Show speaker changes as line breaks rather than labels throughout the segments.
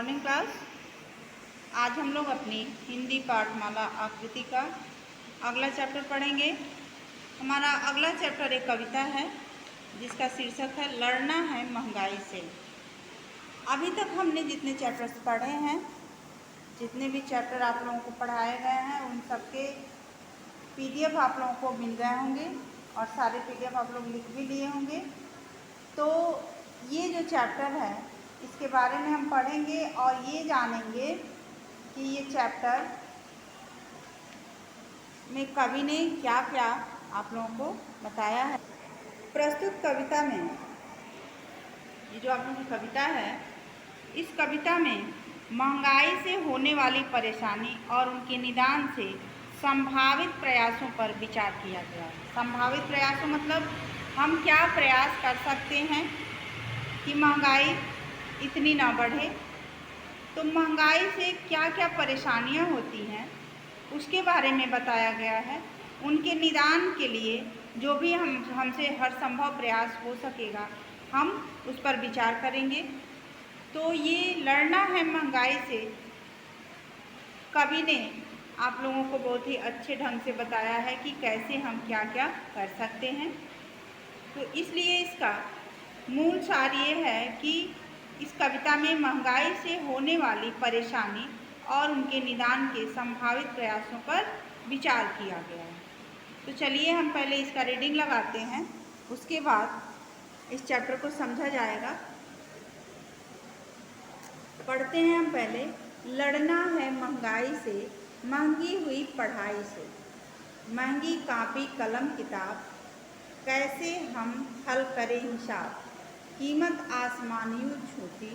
Morning class. आज हम लोग अपनी हिंदी पाठमाला आकृति का अगला चैप्टर पढ़ेंगे। हमारा अगला चैप्टर एक कविता है जिसका शीर्षक है लड़ना है महंगाई से। अभी तक हमने जितने चैप्टर्स पढ़े हैं, जितने भी चैप्टर आप लोगों को पढ़ाए गए हैं, उन सबके PDF आप लोगों को मिल गए होंगे और सारे PDF आप लोग लिख भी लिए होंगे। तो ये जो चैप्टर है इसके बारे में हम पढ़ेंगे और ये जानेंगे कि ये चैप्टर में कवि ने क्या क्या आप लोगों को बताया है। प्रस्तुत कविता में ये जो आप लोगों की कविता है, इस कविता में महंगाई से होने वाली परेशानी और उनके निदान से संभावित प्रयासों पर विचार किया गया है। संभावित प्रयासों मतलब हम क्या प्रयास कर सकते हैं कि महंगाई इतनी ना बढ़े। तो महंगाई से क्या क्या परेशानियां होती हैं उसके बारे में बताया गया है। उनके निदान के लिए जो भी हमसे हर संभव प्रयास हो सकेगा हम उस पर विचार करेंगे। तो ये लड़ना है महंगाई से कवि ने आप लोगों को बहुत ही अच्छे ढंग से बताया है कि कैसे हम क्या क्या कर सकते हैं। तो इसलिए इसका मूल सार ये है कि इस कविता में महंगाई से होने वाली परेशानी और उनके निदान के संभावित प्रयासों पर विचार किया गया है। तो चलिए हम पहले इसका रीडिंग लगाते हैं, उसके बाद इस चैप्टर को समझा जाएगा। पढ़ते हैं हम पहले। लड़ना है महंगाई से, महंगी हुई पढ़ाई से, महंगी कापी कलम किताब, कैसे हम हल करें हिसाब, कीमत आसमानियों छूती,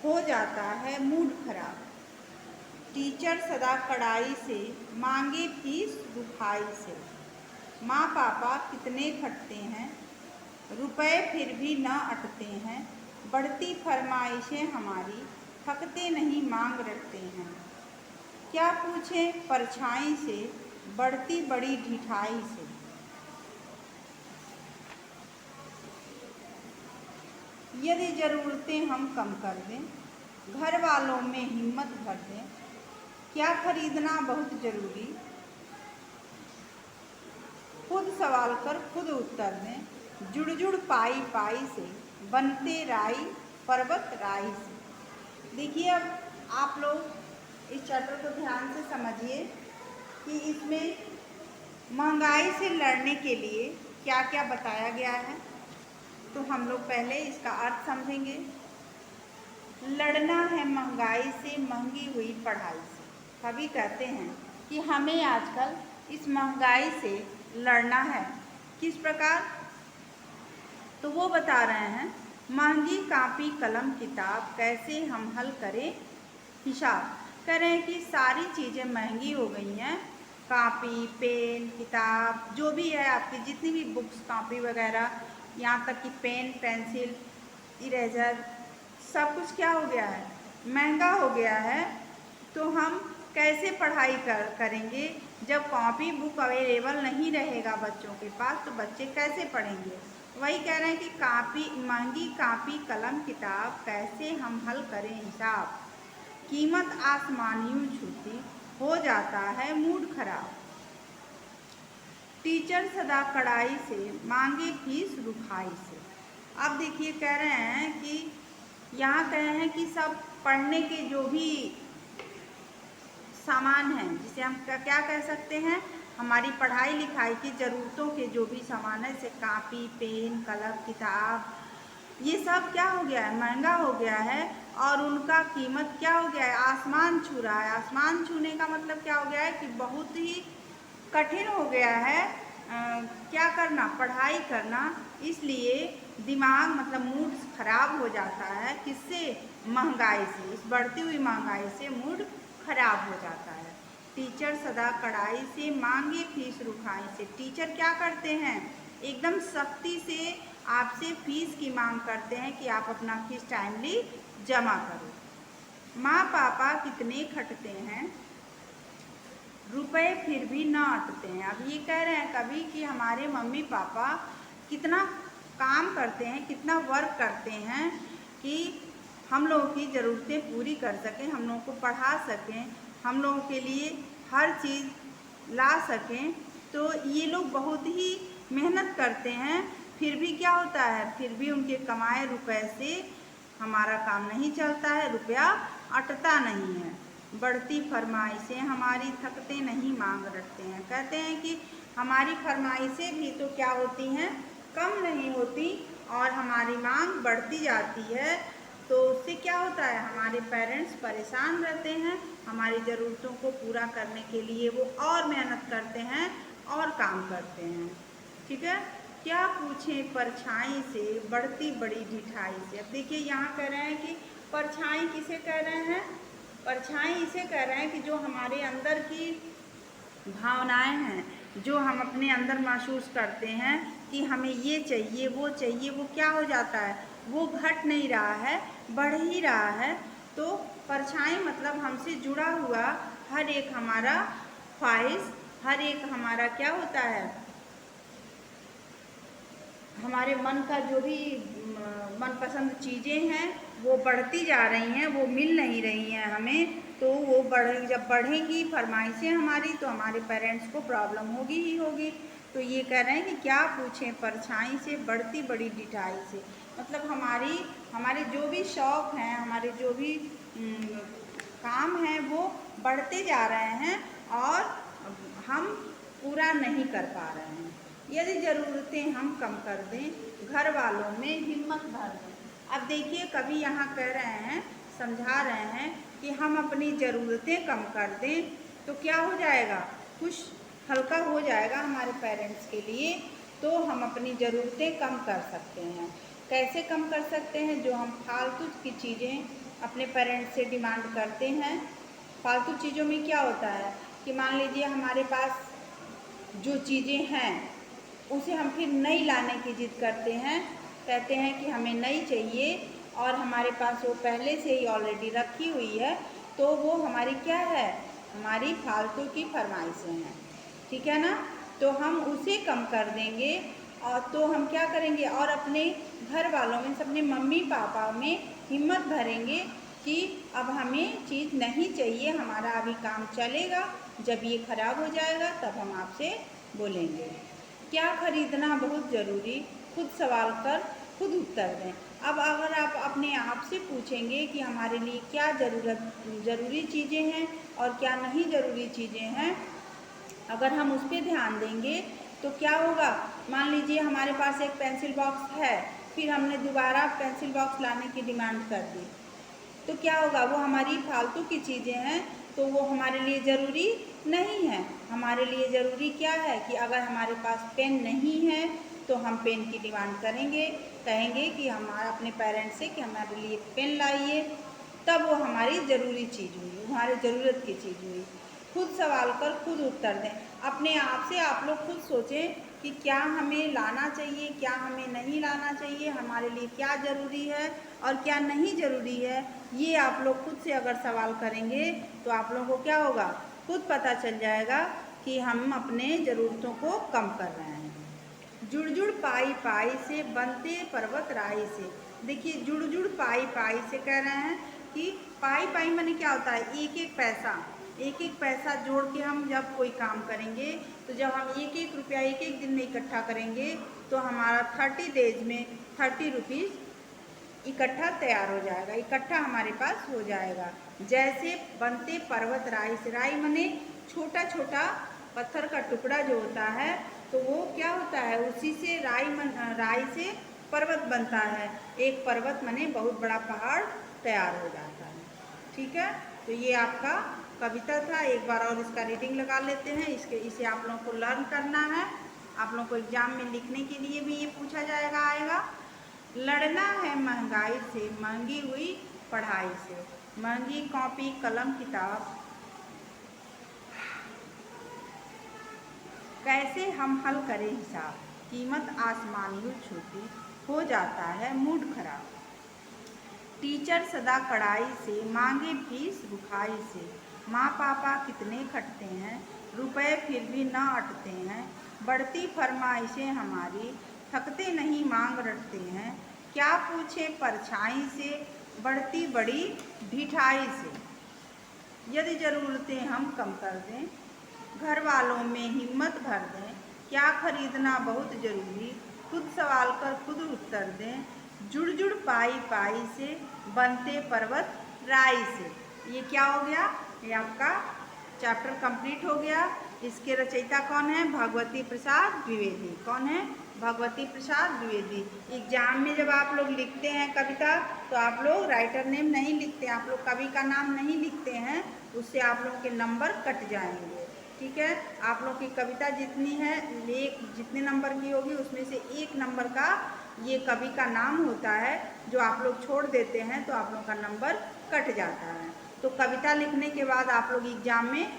हो जाता है मूड खराब, टीचर सदा कड़ाई से, मांगे फीस रुखाई से, माँ पापा कितने खटते हैं, रुपए फिर भी न अटते हैं, बढ़ती फरमाइशें हमारी, थकते नहीं मांग रखते हैं, क्या पूछें परछाई से, बढ़ती बड़ी ढिठाई से। यदि ज़रूरतें हम कम कर दें, घर वालों में हिम्मत भर दें, क्या खरीदना बहुत ज़रूरी, खुद सवाल कर खुद उत्तर दें, जुड़ जुड़ पाई पाई से, बनते राई पर्वत राई से। देखिए अब आप लोग इस चैप्टर को ध्यान से समझिए कि इसमें महंगाई से लड़ने के लिए क्या क्या बताया गया है। तो हम लोग पहले इसका अर्थ समझेंगे। लड़ना है महंगाई से, महंगी हुई पढ़ाई से। कवि कहते हैं कि हमें आजकल इस महंगाई से लड़ना है। किस प्रकार? तो वो बता रहे हैं, महंगी कापी कलम किताब, कैसे हम हल करें हिसाब। कह रहे हैं कि सारी चीज़ें महंगी हो गई हैं, कापी पेन किताब जो भी है आपकी जितनी भी बुक्स कापी वगैरह, यहाँ तक कि पेन पेंसिल इरेजर सब कुछ क्या हो गया है, महंगा हो गया है। तो हम कैसे पढ़ाई करेंगे जब कॉपी बुक अवेलेबल नहीं रहेगा बच्चों के पास, तो बच्चे कैसे पढ़ेंगे। वही कह रहे हैं कि महंगी कापी कलम किताब, कैसे हम हल करें हिसाब, कीमत आसमानियों छूती, हो जाता है मूड खराब, टीचर सदा कड़ाई से, मांगे फीस रुखाई से। अब देखिए कह रहे हैं कि यहाँ कह रहे हैं कि सब पढ़ने के जो भी सामान हैं, जिसे हम क्या कह सकते हैं, हमारी पढ़ाई लिखाई की ज़रूरतों के जो भी सामान है, जैसे कापी पेन कलम किताब, ये सब क्या हो गया है, महंगा हो गया है और उनका कीमत क्या हो गया है, आसमान छू रहा है। आसमान छूने का मतलब क्या हो गया है कि बहुत ही कठिन हो गया है क्या करना, पढ़ाई करना। इसलिए दिमाग मतलब मूड खराब हो जाता है। किससे? महंगाई से। इस बढ़ती हुई महंगाई से मूड खराब हो जाता है। टीचर सदा कड़ाई से, मांगे फीस रुखाई से। टीचर क्या करते हैं, एकदम सख्ती से आपसे फीस की मांग करते हैं कि आप अपना फीस टाइमली जमा करो। माँ पापा कितने खटते हैं, रुपए फिर भी ना अटते हैं। अब ये कह रहे हैं कभी कि हमारे मम्मी पापा कितना काम करते हैं, कितना वर्क करते हैं कि हम लोगों की ज़रूरतें पूरी कर सकें, हम लोगों को पढ़ा सकें, हम लोगों के लिए हर चीज़ ला सकें। तो ये लोग बहुत ही मेहनत करते हैं, फिर भी क्या होता है, फिर भी उनके कमाए रुपए से हमारा काम नहीं चलता है, रुपया अटता नहीं है। बढ़ती फरमाइशें हमारी थकते नहीं मांग रखते हैं। कहते हैं कि हमारी फरमाइशें भी तो क्या होती हैं, कम नहीं होती और हमारी मांग बढ़ती जाती है। तो उससे क्या होता है, हमारे पेरेंट्स परेशान रहते हैं, हमारी ज़रूरतों को पूरा करने के लिए वो और मेहनत करते हैं और काम करते हैं। ठीक है, क्या पूछें परछाई से बढ़ती बड़ी ढिठाई से। अब देखिए यहाँ कह रहे हैं कि परछाई किसे कह रहे हैं, परछाई इसे कह रहे हैं कि जो हमारे अंदर की भावनाएं हैं, जो हम अपने अंदर महसूस करते हैं कि हमें ये चाहिए, वो क्या हो जाता है, वो घट नहीं रहा है, बढ़ ही रहा है। तो परछाई मतलब हमसे जुड़ा हुआ हर एक हमारा ख्वाहिश, हर एक हमारा क्या होता है, हमारे मन का जो भी मनपसंद चीज़ें हैं वो बढ़ती जा रही हैं, वो मिल नहीं रही हैं हमें। तो वो जब बढ़ेंगी फरमाइशें हमारी, तो हमारे पेरेंट्स को प्रॉब्लम होगी ही होगी। तो ये कह रहे हैं कि क्या पूछें परछाई से बढ़ती बड़ी ढिठाई से। मतलब हमारे जो भी शौक़ हैं, हमारे जो भी काम हैं वो बढ़ते जा रहे हैं और हम पूरा नहीं कर पा रहे हैं। यदि ज़रूरतें हम कम कर दें, घर वालों में हिम्मत भर दें। अब देखिए कभी यहाँ कह रहे हैं, समझा रहे हैं कि हम अपनी ज़रूरतें कम कर दें तो क्या हो जाएगा, कुछ हल्का हो जाएगा हमारे पेरेंट्स के लिए। तो हम अपनी ज़रूरतें कम कर सकते हैं। कैसे कम कर सकते हैं, जो हम फालतू की चीज़ें अपने पेरेंट्स से डिमांड करते हैं। फालतू चीज़ों में क्या होता है कि मान लीजिए हमारे पास जो चीज़ें हैं उसे हम फिर नई लाने की ज़िद करते हैं, कहते हैं कि हमें नई चाहिए और हमारे पास वो पहले से ही ऑलरेडी रखी हुई है। तो वो हमारी क्या है, हमारी फालतू की फरमाइशें हैं। ठीक है ना, तो हम उसे कम कर देंगे और तो हम क्या करेंगे, और अपने घर वालों में, अपने मम्मी पापा में हिम्मत भरेंगे कि अब हमें चीज़ नहीं चाहिए, हमारा अभी काम चलेगा, जब ये ख़राब हो जाएगा तब हम आपसे बोलेंगे। क्या खरीदना बहुत ज़रूरी, खुद सवाल कर खुद उत्तर दें। अब अगर आप अपने आप से पूछेंगे कि हमारे लिए क्या ज़रूरी चीज़ें हैं और क्या नहीं ज़रूरी चीज़ें हैं, अगर हम उस पर ध्यान देंगे तो क्या होगा, मान लीजिए हमारे पास एक पेंसिल बॉक्स है, फिर हमने दोबारा पेंसिल बॉक्स लाने की डिमांड कर दी, तो क्या होगा, वो हमारी फालतू की चीज़ें हैं, तो वो हमारे लिए ज़रूरी नहीं है। हमारे लिए ज़रूरी क्या है कि अगर हमारे पास पेन नहीं है तो हम पेन की डिमांड कहेंगे कि हमारा अपने पेरेंट्स से कि हमारे लिए पेन लाइए, तब वो हमारी ज़रूरी चीज़ हुई, हमारी ज़रूरत की चीज़ हुई। खुद सवाल कर खुद उत्तर दें। अपने आप से आप लोग खुद सोचें कि क्या हमें लाना चाहिए, क्या हमें नहीं लाना चाहिए, हमारे लिए क्या ज़रूरी है और क्या नहीं ज़रूरी है। ये आप लोग खुद से अगर सवाल करेंगे तो आप लोगों को क्या होगा, खुद पता चल जाएगा कि हम अपने ज़रूरतों को कम कर रहे हैं। जुड़ जुड़ पाई पाई से बनते पर्वत राई से। देखिए जुड़ जुड़ पाई पाई से कह रहे हैं कि पाई पाई माने क्या होता है, एक एक पैसा जोड़ के हम जब कोई काम करेंगे, तो जब हम एक एक रुपया एक एक दिन में इकट्ठा करेंगे तो हमारा 30 डेज में 30 रुपीज़ इकट्ठा तैयार हो जाएगा, इकट्ठा हमारे पास हो जाएगा। जैसे बनते पर्वत राई से, राई माने छोटा छोटा पत्थर का टुकड़ा जो होता है, तो वो क्या होता है, उसी से राई से पर्वत बनता है। एक पर्वत माने बहुत बड़ा पहाड़ तैयार हो जाता है। ठीक है, तो ये आपका कविता था। एक बार और इसका रीडिंग लगा लेते हैं। इसे आप लोगों को लर्न करना है, आप लोगों को एग्जाम में लिखने के लिए भी ये पूछा आएगा। लड़ना है महंगाई से, महंगी हुई पढ़ाई से, महंगी कॉपी कलम किताब, कैसे हम हल करें हिसाब, कीमत आसमान यूँ छूती, हो जाता है मूड खराब। टीचर सदा कड़ाई से, मांगे फीस रुखाई से, माँ पापा कितने खटते हैं, रुपए फिर भी ना अटते हैं। बढ़ती फरमाइशें हमारी, थकते नहीं मांग रटते हैं। क्या पूछे परछाई से, बढ़ती बड़ी ढिठाई से। यदि ज़रूरतें हम कम कर दें, घर वालों में हिम्मत भर दें, क्या खरीदना बहुत ज़रूरी, खुद सवाल कर खुद उत्तर दें, जुड़ जुड़ पाई पाई से, बनते पर्वत राई से। ये क्या हो गया? ये आपका चैप्टर कंप्लीट हो गया। इसके रचयिता कौन है? भगवती प्रसाद द्विवेदी। कौन है? भगवती प्रसाद द्विवेदी। एग्जाम में जब आप लोग लिखते हैं कविता तो आप लोग राइटर नेम नहीं लिखते हैं, आप लोग कवि का नाम नहीं लिखते हैं, उससे आप लोगों के नंबर कट जाएंगे। ठीक है, आप लोग की कविता जितनी है, एक जितने नंबर की होगी उसमें से 1 नंबर का ये कवि का नाम होता है, जो आप लोग छोड़ देते हैं तो आप लोग का नंबर कट जाता है। तो कविता लिखने के बाद आप लोग एग्जाम में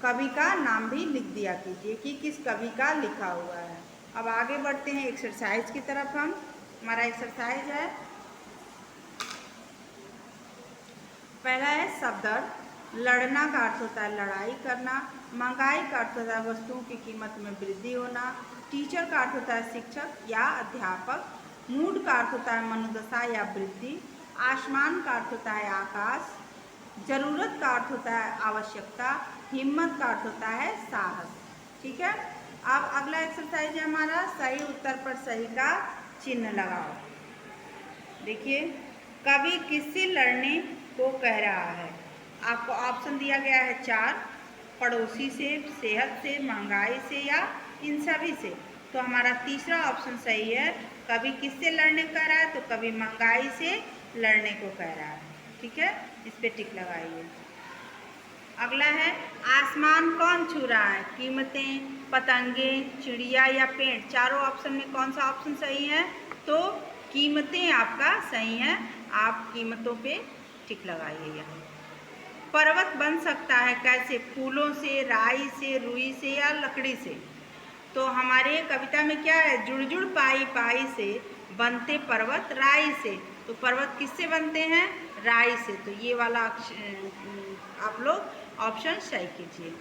कवि का नाम भी लिख दिया कीजिए कि किस कवि का लिखा हुआ है। अब आगे बढ़ते हैं एक्सरसाइज की तरफ। हमारा एक्सरसाइज है, पहला है शब्द अर्थ। लड़ना का अर्थ होता है लड़ाई करना। महंगाई का अर्थ होता है वस्तुओं की कीमत में वृद्धि होना। टीचर का अर्थ होता है शिक्षक या अध्यापक। मूड का अर्थ होता है मनोदशा या वृद्धि। आसमान का अर्थ होता है आकाश। जरूरत का अर्थ होता है आवश्यकता। हिम्मत का अर्थ होता है साहस। ठीक है, अब अगला एक्सरसाइज है हमारा, सही उत्तर पर सही का चिन्ह लगाओ। देखिए, कवि किससे लड़ने को कह रहा है? आपको ऑप्शन दिया गया है 4, पड़ोसी से, सेहत से, महंगाई से या इन सभी से। तो हमारा तीसरा ऑप्शन सही है। कवि किससे लड़ने को कह रहा है? तो कवि महंगाई से लड़ने को कह रहा है। ठीक है, इस पे टिक लगाइए। अगला है, आसमान कौन छू रहा है? कीमतें, पतंगे, चिड़िया या पेड़। चारों ऑप्शन में कौन सा ऑप्शन सही है? तो कीमतें आपका सही है। आप कीमतों पे टिक लगाइए। यहाँ पर्वत बन सकता है कैसे? फूलों से, राई से, रुई से या लकड़ी से। तो हमारे कविता में क्या है? जुड़ जुड़ पाई पाई से, बनते पर्वत राई से। तो पर्वत किससे बनते हैं? राई से। तो ये वाला आप लोग ऑप्शन सही कीजिए।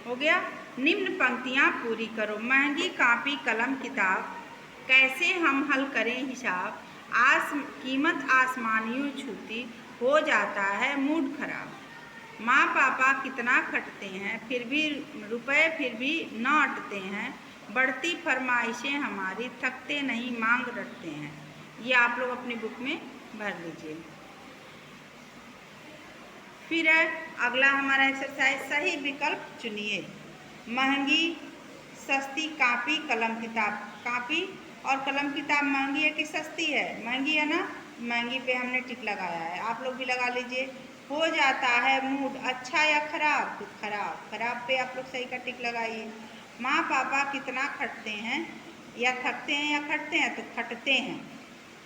हो गया। निम्न पंक्तियाँ पूरी करो। महंगी कापी कलम किताब, कैसे हम हल करें हिसाब, कीमत आसमान यूँ छूती, हो जाता है मूड खराब। माँ पापा कितना खटते हैं, फिर भी रुपए फिर भी न अटते हैं, बढ़ती फरमाइशें हमारी, थकते नहीं मांग रटते हैं। ये आप लोग अपनी बुक में भर लीजिए। फिर है अगला हमारा एक्सरसाइज, सही विकल्प चुनिए। महंगी, सस्ती कापी कलम किताब। कापी और कलम किताब महंगी है कि सस्ती है? महंगी है ना, महंगी पे हमने टिक लगाया है, आप लोग भी लगा लीजिए। हो जाता है मूड, अच्छा या खराब? तो खराब। खराब पे आप लोग सही का टिक लगाइए। माँ पापा कितना खटते हैं, या थकते हैं या खटते हैं? तो खटते हैं।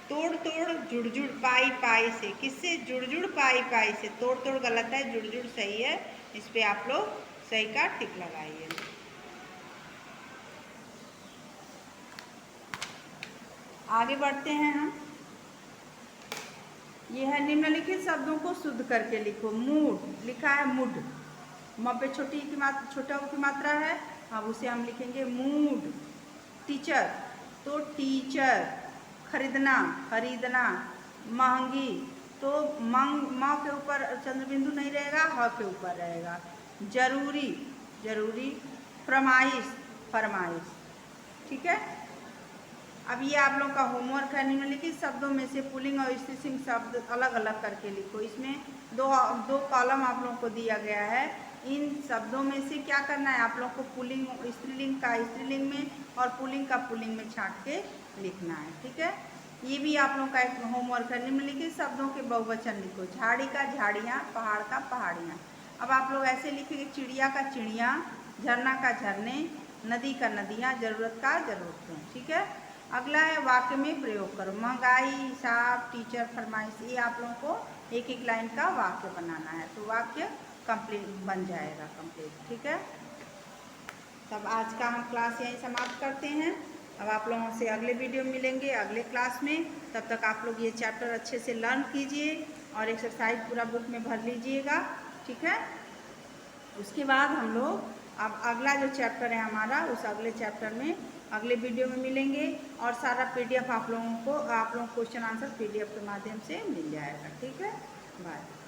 तोड़ तोड़ जुड़ जुड़ पाई पाई से, किससे? जुड़ जुड़ पाई पाई से। तोड़ तोड़ गलत है, जुड़ जुड़ सही है। इस पे आप लोग सही का टिक लगाइए। आगे बढ़ते हैं हम। यह है, निम्नलिखित शब्दों को शुद्ध करके लिखो। मूड लिखा है मुड, म पे छोटी की मात्रा, छोटा की मात्रा है, अब उसे हम लिखेंगे मूड। टीचर तो टीचर। खरीदना, खरीदना। महंगी तो म के ऊपर चंद्रबिंदु नहीं रहेगा, ह के ऊपर रहेगा। जरूरी, जरूरी। फरमाइश, फरमाइश। ठीक है, अब ये आप लोग का होमवर्क है। निम्नलिखित शब्दों में से पुल्लिंग और स्त्रीलिंग शब्द अलग अलग करके लिखो। इसमें दो कॉलम आप लोगों को दिया गया है। इन शब्दों में से क्या करना है? आप लोग को पुल्लिंग स्त्रीलिंग का स्त्रीलिंग में और पुल्लिंग का पुल्लिंग में छांट के लिखना है। ठीक है, ये भी आप लोग का एक होमवर्क है। निम्नलिखित शब्दों के बहुवचन लिखो। झाड़ी का झाड़ियाँ, पहाड़ का पहाड़ियाँ। अब आप लोग ऐसे लिखेंगे, चिड़िया का चिड़िया, झरना का झरने, नदी का नदियाँ, जरूरत का जरूरतें। ठीक है, अगला है वाक्य में प्रयोग करो। महंगाई, हिसाब, टीचर, फरमाइश, ये आप लोगों को एक एक लाइन का वाक्य बनाना है, तो वाक्य कंप्लीट बन जाएगा कंप्लीट। ठीक है, तब आज का हम क्लास यहीं समाप्त करते हैं। अब आप लोगों से अगले वीडियो में मिलेंगे, अगले क्लास में। तब तक आप लोग ये चैप्टर अच्छे से लर्न कीजिए और एक्सरसाइज पूरा बुक में भर लीजिएगा। ठीक है, उसके बाद हम लोग अब अगला जो चैप्टर है हमारा, उस अगले चैप्टर में अगले वीडियो में मिलेंगे और सारा पीडीएफ आप लोगों को क्वेश्चन आंसर पीडीएफ के माध्यम से मिल जाएगा। ठीक है, बाय।